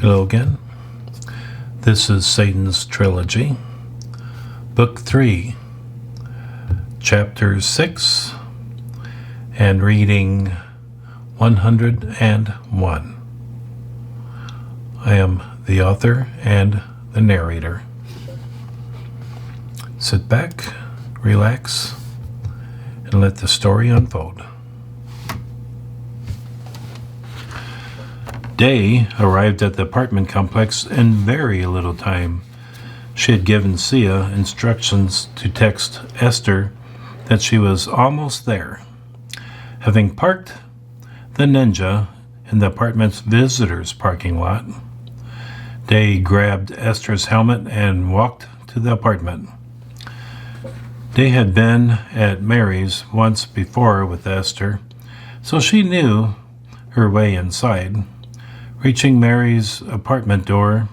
Hello again. This is Satan's Trilogy, Book 3, Chapter 6, and reading 101. I am the author and the narrator. Sit back, relax, and let the story unfold. Day arrived at the apartment complex in very little time. She had given Sia instructions to text Esther that she was almost there. Having parked the Ninja in the apartment's visitors parking lot, Day grabbed Esther's helmet and walked to the apartment. Day had been at Mary's once before with Esther, so she knew her way inside. Reaching Mary's apartment door,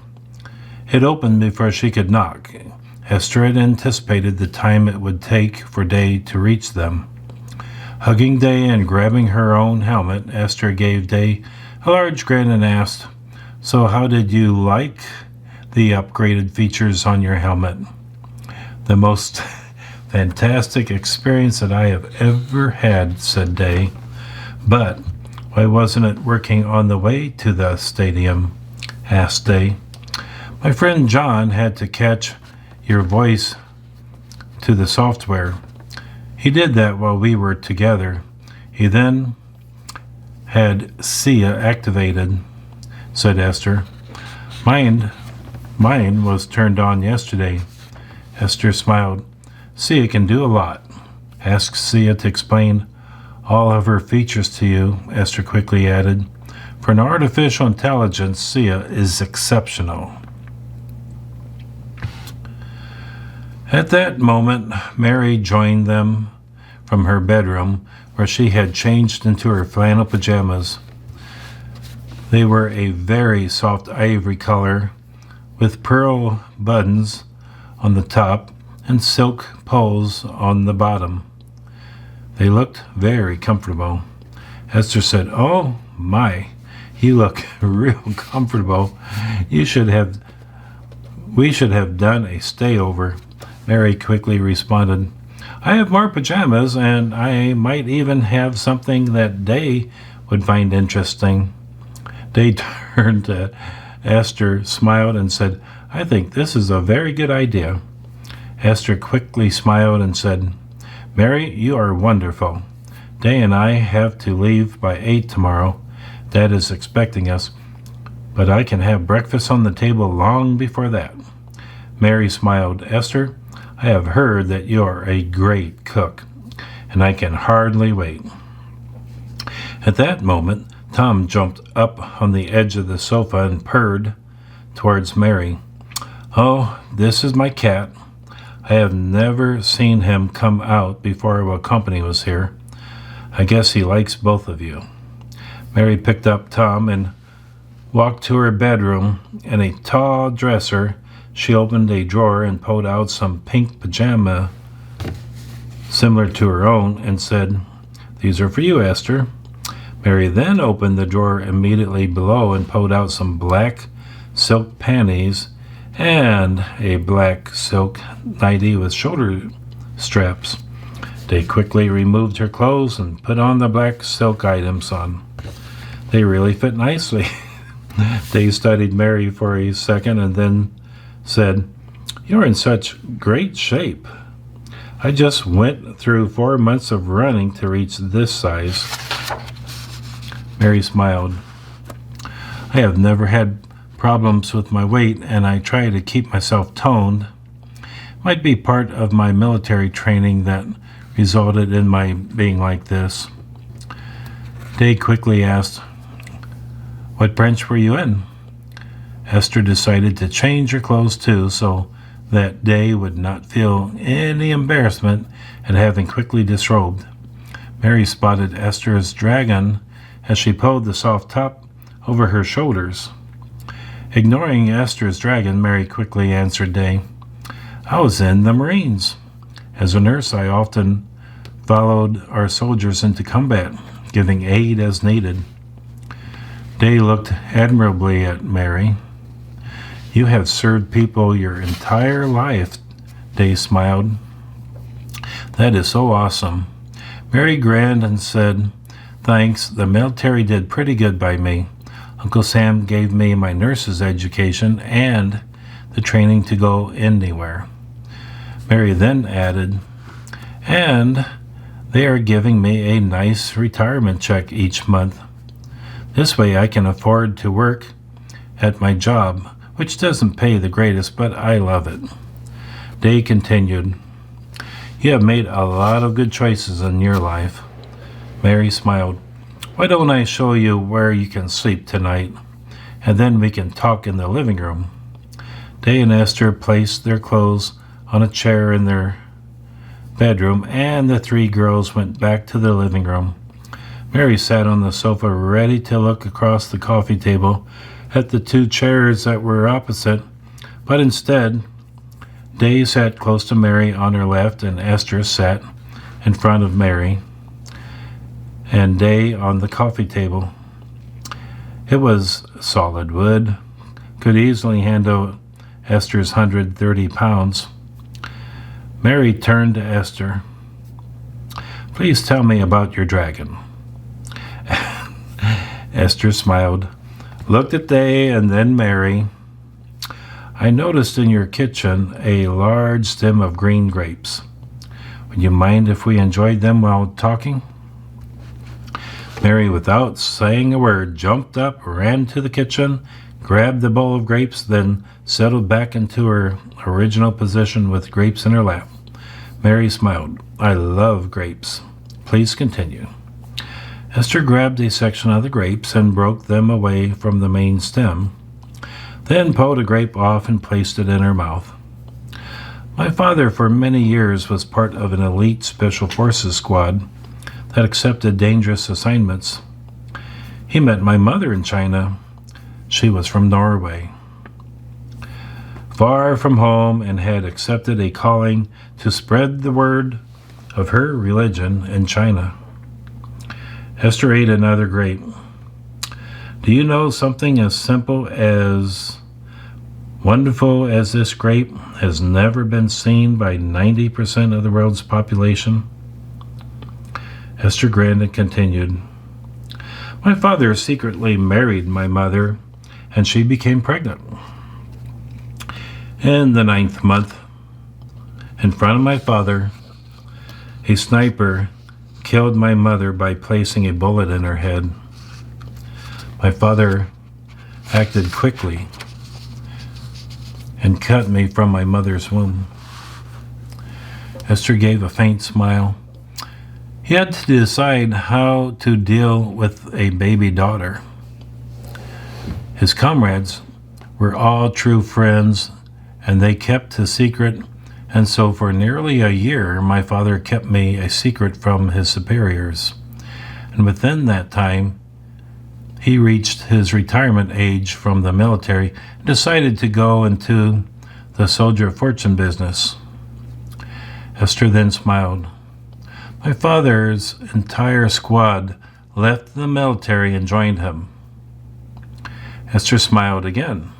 it opened before she could knock. Esther had anticipated the time it would take for Day to reach them. Hugging Day and grabbing her own helmet, Esther gave Day a large grin and asked, "So how did you like the upgraded features on your helmet?" "The most fantastic experience that I have ever had," said Day. "But why wasn't it working on the way to the stadium?" asked Day. "My friend John had to catch your voice to the software. He did that while we were together. He then had Sia activated," said Esther. Mine was turned on yesterday." Esther smiled. "Sia can do a lot. Ask Sia to explain all of her features to you," Esther quickly added. "For an artificial intelligence, Sia is exceptional." At that moment, Mary joined them from her bedroom, where she had changed into her flannel pajamas. They were a very soft ivory color, with pearl buttons on the top and silk poles on the bottom. They looked very comfortable. Esther said, "Oh my, you look real comfortable. We should have done a stayover." Mary quickly responded, "I have more pajamas, and I might even have something that Day would find interesting." Day turned to Esther, smiled, and said, "I think this is a very good idea." Esther quickly smiled and said, "Mary, you are wonderful. Day and I have to leave by 8 tomorrow. Dad is expecting us, but I can have breakfast on the table long before that." Mary smiled. "Esther, I have heard that you are a great cook, and I can hardly wait." At that moment, Tom jumped up on the edge of the sofa and purred towards Mary. "Oh, this is my cat. I have never seen him come out before while company was here. I guess he likes both of you." Mary picked up Tom and walked to her bedroom. In a tall dresser, she opened a drawer and pulled out some pink pajama similar to her own and said, "These are for you, Esther." Mary then opened the drawer immediately below and pulled out some black silk panties and a black silk nightie with shoulder straps. They quickly removed her clothes and put on the black silk items on. They really fit nicely. They studied Mary for a second and then said, "You're in such great shape. I just went through 4 months of running to reach this size." Mary smiled. "I have never had problems with my weight, and I try to keep myself toned. Might be part of my military training that resulted in my being like this." Day quickly asked, "What branch were you in?" Esther decided to change her clothes too, so that Day would not feel any embarrassment at having quickly disrobed. Mary spotted Esther's dragon as she pulled the soft top over her shoulders. Ignoring Esther's dragon, Mary quickly answered Day, "I was in the Marines. As a nurse, I often followed our soldiers into combat, giving aid as needed." Day looked admirably at Mary. You have served people your entire life, Day smiled. That is so awesome. Mary grinned and said, Thanks, the military did pretty good by me. Uncle Sam gave me my nurse's education and the training to go anywhere. Mary then added, And they are giving me a nice retirement check each month. This way I can afford to work at my job, which doesn't pay the greatest, but I love it. Day continued, You have made a lot of good choices in your life. Mary smiled. Why don't I show you where you can sleep tonight, and then we can talk in the living room. Day and Esther placed their clothes on a chair in their bedroom, and the three girls went back to the living room. Mary sat on the sofa ready to look across the coffee table at the two chairs that were opposite, but instead, Day sat close to Mary on her left, and Esther sat in front of Mary and Day on the coffee table. It was solid wood, could easily handle Esther's 130 pounds. Mary turned to Esther. Please tell me about your dragon. Esther smiled, looked at Day and then Mary. I noticed in your kitchen a large stem of green grapes. Would you mind if we enjoyed them while talking? Mary, without saying a word, jumped up, ran to the kitchen, grabbed the bowl of grapes, then settled back into her original position with grapes in her lap. Mary smiled. I love grapes. Please continue. Esther grabbed a section of the grapes and broke them away from the main stem, then pulled a grape off and placed it in her mouth. My father for many years was part of an elite special forces squad that accepted dangerous assignments. He met my mother in China. She was from Norway, far from home, and had accepted a calling to spread the word of her religion in China. Esther ate another grape. Do you know something as simple as wonderful as this grape has never been seen by 90% of the world's population? Esther grinned and continued. My father secretly married my mother, and she became pregnant. In the 9th month, in front of my father, a sniper killed my mother by placing a bullet in her head. My father acted quickly and cut me from my mother's womb. Esther gave a faint smile. He had to decide how to deal with a baby daughter. His comrades were all true friends, and they kept a secret, and so for nearly a year my father kept me a secret from his superiors. And within that time, he reached his retirement age from the military and decided to go into the soldier of fortune business. Esther then smiled. My father's entire squad left the military and joined him. Esther smiled again.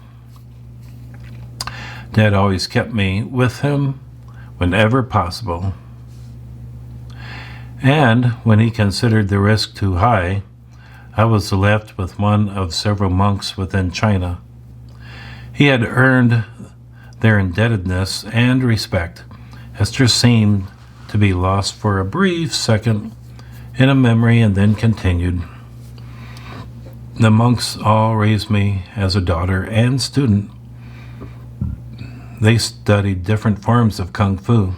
Dad always kept me with him whenever possible. And when he considered the risk too high, I was left with one of several monks within China. He had earned their indebtedness and respect. Esther seemed to be lost for a brief second in a memory and then continued. The monks all raised me as a daughter and student. They studied different forms of kung fu.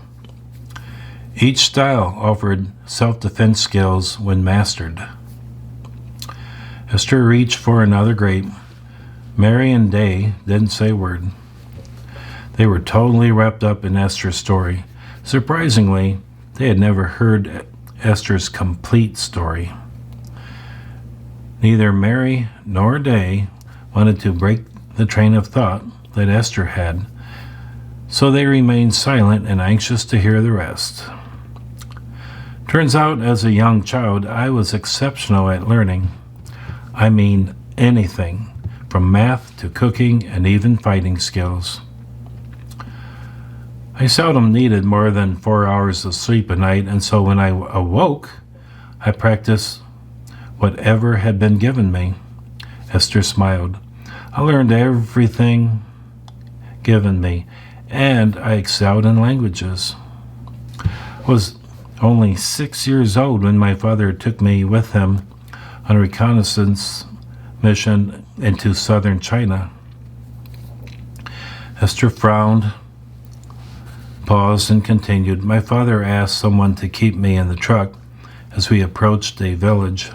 Each style offered self-defense skills when mastered. Esther reached for another grape. Mary and Day didn't say a word. They were totally wrapped up in Esther's story. Surprisingly, they had never heard Esther's complete story. Neither Mary nor Day wanted to break the train of thought that Esther had, so they remained silent and anxious to hear the rest. Turns out, as a young child, I was exceptional at learning. I mean, anything, from math to cooking and even fighting skills. I seldom needed more than 4 hours of sleep a night, and so when I awoke, I practiced whatever had been given me. Esther smiled. I learned everything given me, and I excelled in languages. I was only 6 years old when my father took me with him on a reconnaissance mission into southern China. Esther frowned, paused, and continued. My father asked someone to keep me in the truck as we approached a village.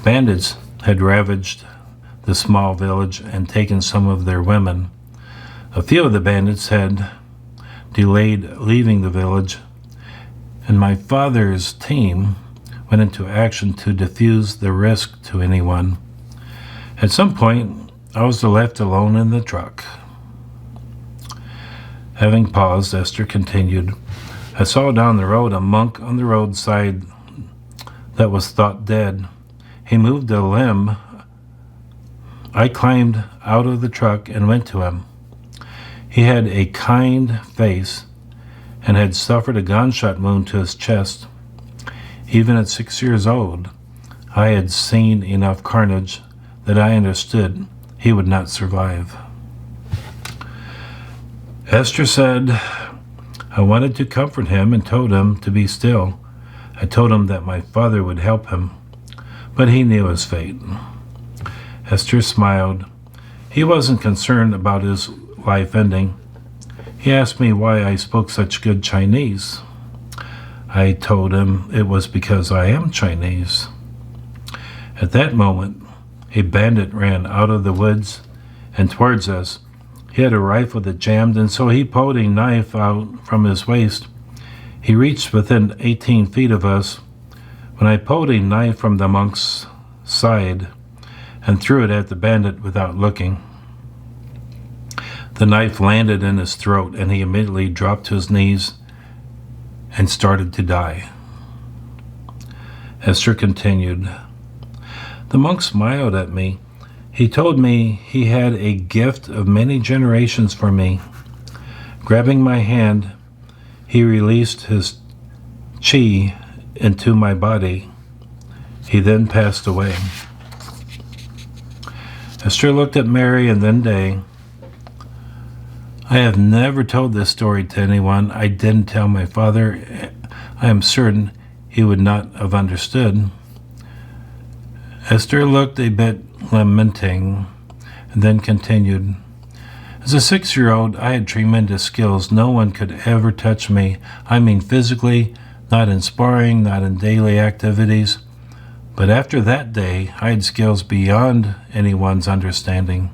Bandits had ravaged the small village and taken some of their women. A few of the bandits had delayed leaving the village, and my father's team went into action to defuse the risk to anyone. At some point, I was left alone in the truck. Having paused, Esther continued. I saw down the road a monk on the roadside that was thought dead. He moved a limb. I climbed out of the truck and went to him. He had a kind face and had suffered a gunshot wound to his chest. Even at 6 years old, I had seen enough carnage that I understood he would not survive. Esther said, I wanted to comfort him and told him to be still. I told him that my father would help him, but he knew his fate. Esther smiled. He wasn't concerned about his life ending. He asked me why I spoke such good Chinese. I told him it was because I am Chinese. At that moment, a bandit ran out of the woods and towards us. He had a rifle that jammed, and so he pulled a knife out from his waist. He reached within 18 feet of us when I pulled a knife from the monk's side and threw it at the bandit without looking. The knife landed in his throat, and he immediately dropped to his knees and started to die. Esther continued. The monk smiled at me. He told me he had a gift of many generations for me. Grabbing my hand, he released his chi into my body. He then passed away. Esther looked at Mary and then Day. I have never told this story to anyone. I didn't tell my father. I am certain he would not have understood. Esther looked a bit lamenting and then continued. As a 6-year-old, I had tremendous skills. No one could ever touch me. I mean physically, not in sparring, not in daily activities. But after that day, I had skills beyond anyone's understanding.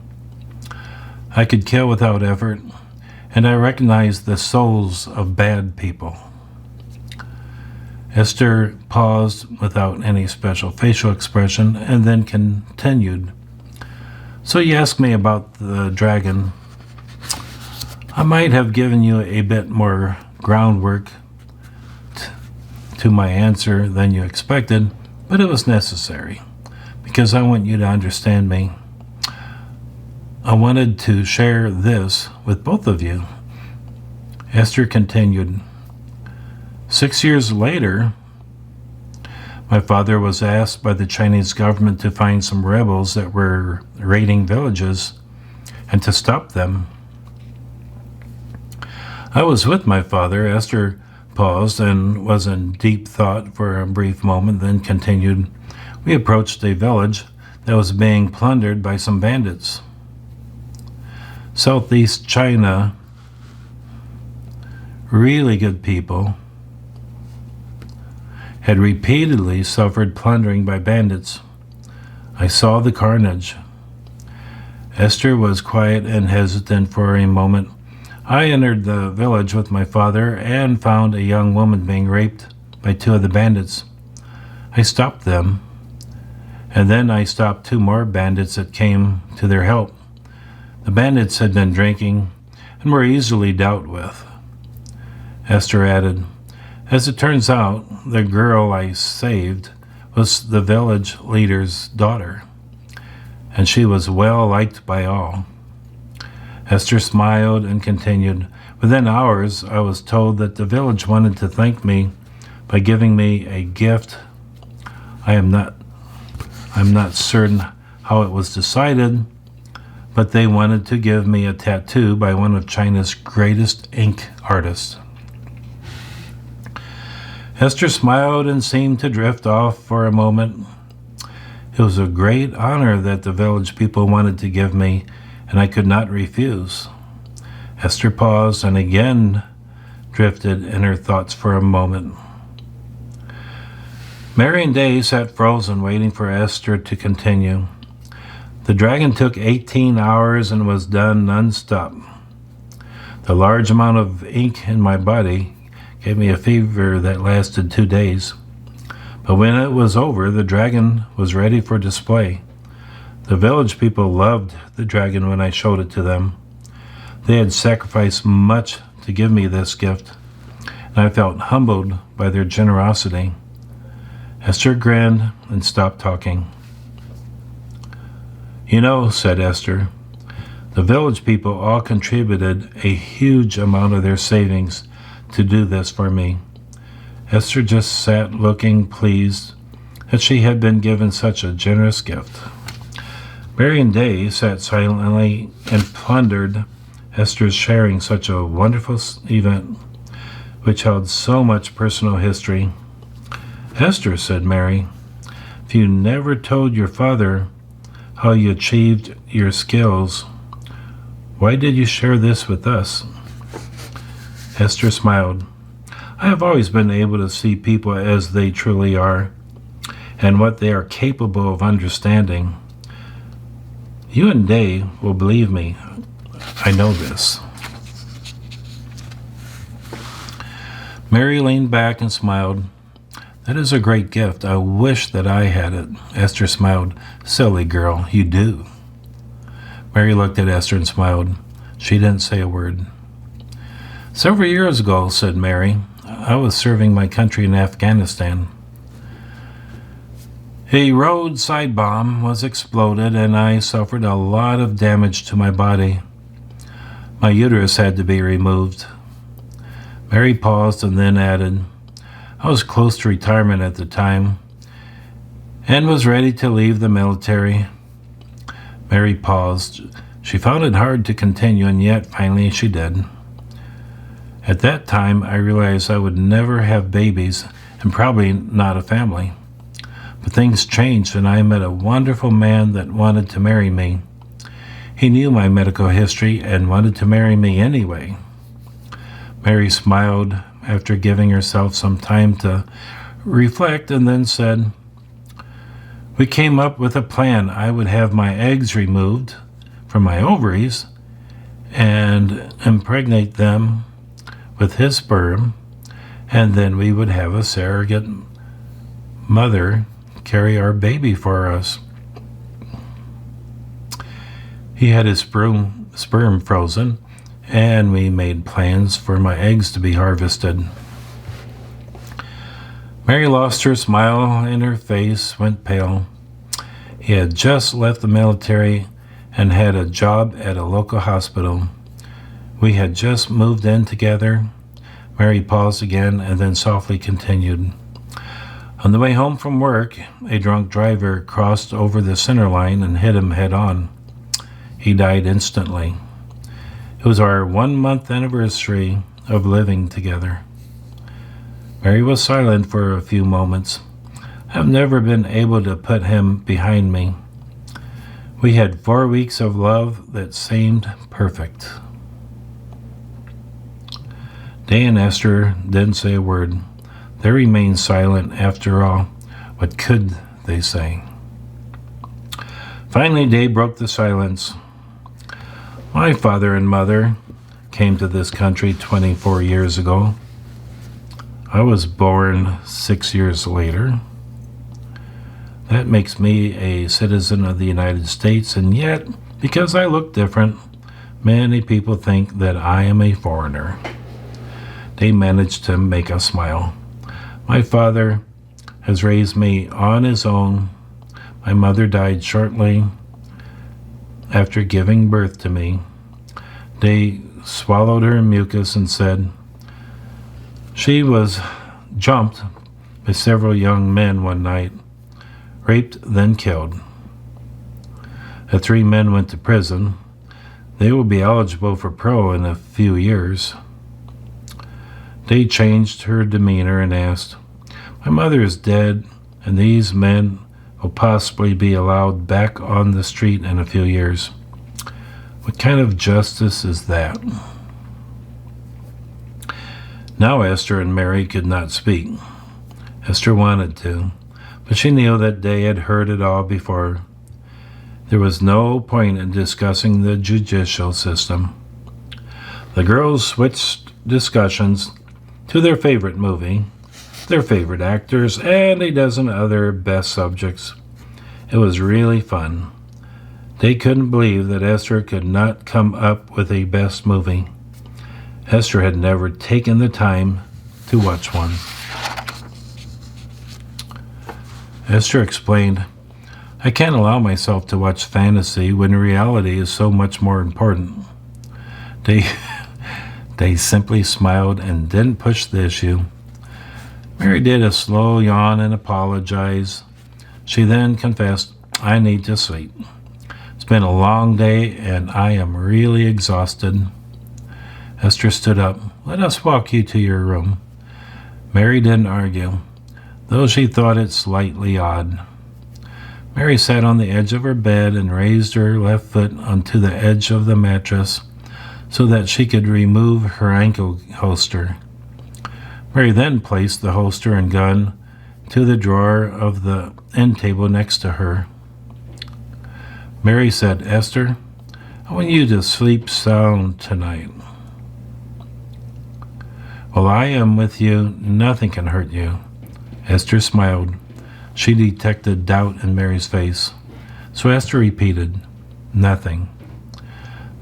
I could kill without effort, and I recognized the souls of bad people. Esther paused without any special facial expression and then continued. So you asked me about the dragon. I might have given you a bit more groundwork to my answer than you expected, but it was necessary because I want you to understand me. I wanted to share this with both of you. Esther continued. 6 years later, my father was asked by the Chinese government to find some rebels that were raiding villages and to stop them. I was with my father. Esther paused and was in deep thought for a brief moment, then continued. We approached a village that was being plundered by some bandits. Southeast China, really good people, had repeatedly suffered plundering by bandits. I saw the carnage. Esther was quiet and hesitant for a moment. I entered the village with my father and found a young woman being raped by 2 of the bandits. I stopped them, and then I stopped 2 more bandits that came to their help. The bandits had been drinking and were easily dealt with. Esther added, as it turns out, the girl I saved was the village leader's daughter, and she was well liked by all. Esther smiled and continued, "Within hours, I was told that the village wanted to thank me by giving me a gift. I'm not certain how it was decided, but they wanted to give me a tattoo by one of China's greatest ink artists." Esther smiled and seemed to drift off for a moment. It was a great honor that the village people wanted to give me, and I could not refuse. Esther paused and again drifted in her thoughts for a moment. Mary and Day sat frozen, waiting for Esther to continue. The dragon took 18 hours and was done non-stop. The large amount of ink in my body gave me a fever that lasted 2 days. But when it was over, the dragon was ready for display. The village people loved the dragon when I showed it to them. They had sacrificed much to give me this gift, and I felt humbled by their generosity. Esther grinned and stopped talking. "You know," said Esther, "the village people all contributed a huge amount of their savings to do this for me." Esther just sat looking pleased that she had been given such a generous gift. Mary and Day sat silently and pondered Esther's sharing such a wonderful event, which held so much personal history. "Esther," said Mary, "if you never told your father how you achieved your skills, why did you share this with us?" Esther smiled. "I have always been able to see people as they truly are and what they are capable of understanding. You and Day will believe me. I know this." Mary leaned back and smiled. "That is a great gift. I wish that I had it." Esther smiled. "Silly girl, you do." Mary looked at Esther and smiled. She didn't say a word. "Several years ago," said Mary, "I was serving my country in Afghanistan. A roadside bomb was exploded and I suffered a lot of damage to my body. My uterus had to be removed." Mary paused and then added, "I was close to retirement at the time and was ready to leave the military." Mary paused. She found it hard to continue, and yet finally she did. "At that time, I realized I would never have babies and probably not a family. But things changed, and I met a wonderful man that wanted to marry me. He knew my medical history and wanted to marry me anyway." Mary smiled after giving herself some time to reflect and then said, "We came up with a plan. I would have my eggs removed from my ovaries and impregnate them with his sperm, and then we would have a surrogate mother carry our baby for us." He had his sperm frozen, and we made plans for my eggs to be harvested. Mary lost her smile and her face went pale. He had just left the military and had a job at a local hospital. We had just moved in together. Mary paused again and then softly continued. On the way home from work, a drunk driver crossed over the center line and hit him head on. He died instantly. It was our 1-month anniversary of living together. Mary was silent for a few moments. I've never been able to put him behind me. We had 4 weeks of love that seemed perfect. Day and Esther didn't say a word. They remained silent. After all, what could they say? Finally, Day broke the silence. "My father and mother came to this country 24 years ago. I was born 6 years later. That makes me a citizen of the United States, and yet, because I look different, many people think that I am a foreigner." They managed to make us smile. "My father has raised me on his own. My mother died shortly after giving birth to me. They swallowed her mucus and said she was jumped by several young men one night, raped, then killed. The 3 men went to prison. They will be eligible for parole in a few years. They changed her demeanor and asked, my mother is dead, and these men will possibly be allowed back on the street in a few years. What kind of justice is that? Now Esther and Mary could not speak. Esther wanted to, but she knew that they had heard it all before. There was no point in discussing the judicial system. The girls switched discussions to their favorite movie, their favorite actors, and a dozen other best subjects. It was really fun. They couldn't believe that Esther could not come up with a best movie. Esther had never taken the time to watch one. Esther explained, I can't allow myself to watch fantasy when reality is so much more important. They simply smiled and didn't push the issue. Mary did a slow yawn and apologized. She then confessed, I need to sleep. It's been a long day and I am really exhausted. Esther stood up. Let us walk you to your room. Mary didn't argue, though she thought it slightly odd. Mary sat on the edge of her bed and raised her left foot onto the edge of the mattress so that she could remove her ankle holster. Mary then placed the holster and gun to the drawer of the end table next to her. Mary said, Esther, I want you to sleep sound tonight. While I am with you, nothing can hurt you. Esther smiled. She detected doubt in Mary's face. So Esther repeated, nothing.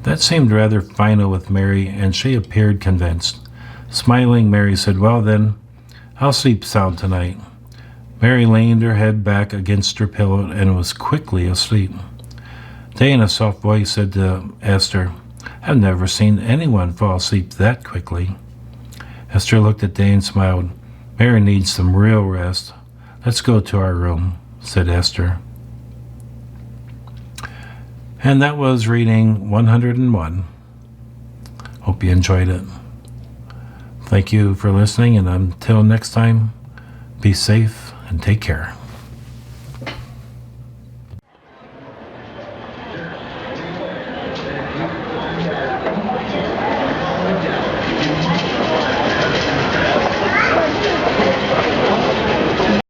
That seemed rather final with Mary, and she appeared convinced. Smiling, Mary said, well then, I'll sleep sound tonight. Mary leaned her head back against her pillow and was quickly asleep. Day, in a soft voice, said to Esther, I've never seen anyone fall asleep that quickly. Esther looked at Day and smiled. Mary needs some real rest. Let's go to our room, said Esther. And that was reading 101. Hope you enjoyed it. Thank you for listening, and until next time, be safe and take care.